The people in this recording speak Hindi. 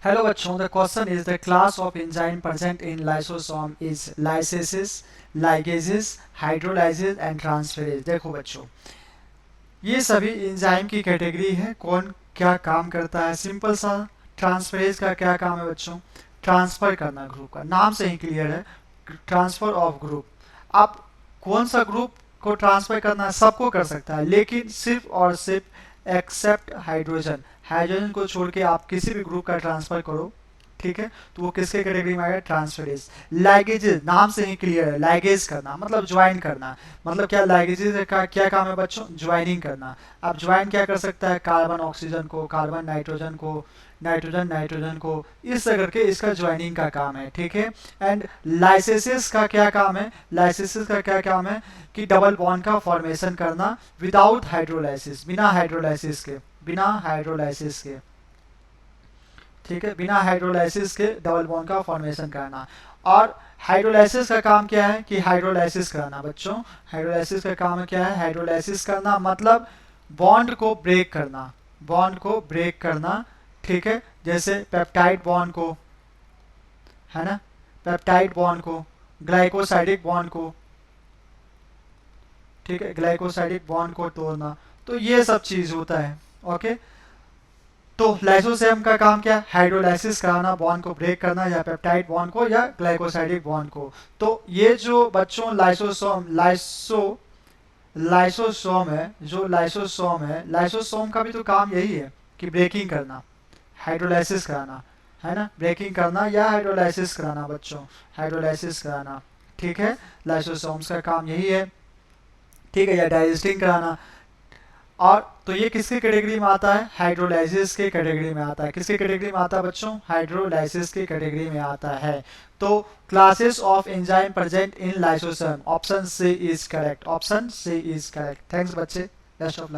Hello बच्चों, the question is the class of enzyme present in lysosome is lysases, ligases, hydrolysis and transferase। देखो बच्चों, ये सभी एंजाइम की कैटेगरी है। कौन क्या काम करता है? सिंपल सा। ट्रांसफरेज का क्या काम है बच्चों? ट्रांसफर करना ग्रुप का, नाम से ही क्लियर है। Transfer of group. अब कौन सा ग्रुप को ट्रांसफर करना है? सबको कर सकता है, लेकिन सिर्फ और सिर्फ एक्सेप्ट हाइड्रोजन। हाइड्रोजन को छोड़ के आप किसी भी ग्रुप का ट्रांसफर करो, ठीक है, तो वो किसके कैटेगरी में आएगा? ट्रांसफरेज। लाइगेजेस, नाम से ही क्लियर है, लाइगेज करना मतलब ज्वाइन करना। मतलब क्या लाइगेजेस का क्या काम है बच्चों? ज्वाइनिंग करना। अब ज्वाइन क्या कर सकता है? कार्बन ऑक्सीजन को, कार्बन नाइट्रोजन को, नाइट्रोजन नाइट्रोजन को, इस तरह करके इसका ज्वाइनिंग का काम है, ठीक है। एंड लाइसेसिस का क्या काम है? लाइसेसिस का क्या काम है कि डबल बॉन्ड का फॉर्मेशन करना विदाउट हाइड्रोलाइसिस, बिना हाइड्रोलाइसिस के, बिना हाइड्रोलाइसिस के, ठीक है, बिना हाइड्रोलाइसिस के डबल बॉन्ड का फॉर्मेशन करना। और हाइड्रोलाइसिस का काम क्या है? कि हाइड्रोलाइसिस करना बच्चों। हाइड्रोलाइसिस का काम क्या है? हाइड्रोलाइसिस करना मतलब बॉन्ड को ब्रेक करना, बॉन्ड को ब्रेक करना, ठीक है। जैसे पेप्टाइड बॉन्ड को, है ना, पेप्टाइड बॉन्ड को, ग्लाइकोसाइडिक बॉन्ड को, ठीक है, ग्लाइकोसाइडिक बॉन्ड को तोड़ना। तो ये सब चीज होता है, ओके। तो लाइसोसोम का काम क्या? हाइड्रोलाइसिस कराना, बॉन्ड को ब्रेक करना, या पेप्टाइड बॉन्ड को या ग्लाइकोसाइडिक बॉन्ड को। तो ये जो बच्चों लाइसोसोम लाइसोसोम है, जो लाइसोसोम है, लाइसोसोम का भी तो काम यही है कि ब्रेकिंग करना, हाइड्रोलाइसिस कराना, है ना, ब्रेकिंग करना या हाइड्रोलाइसिस कराना बच्चों, हाइड्रोलाइसिस कराना, ठीक है। लाइसोसोम्स का काम यही है, ठीक है, या डाइजेस्टिंग कराना। और तो ये किसके कैटेगरी में आता है? हाइड्रोलाइसिस के कैटेगरी में आता है। किसके कैटेगरी में आता है बच्चों? हाइड्रोलाइसिस के कैटेगरी में आता है। तो classes of enzyme present in lysosome, option C is correct, option C is correct. Thanks बच्चे, बेस्ट ऑफ लक।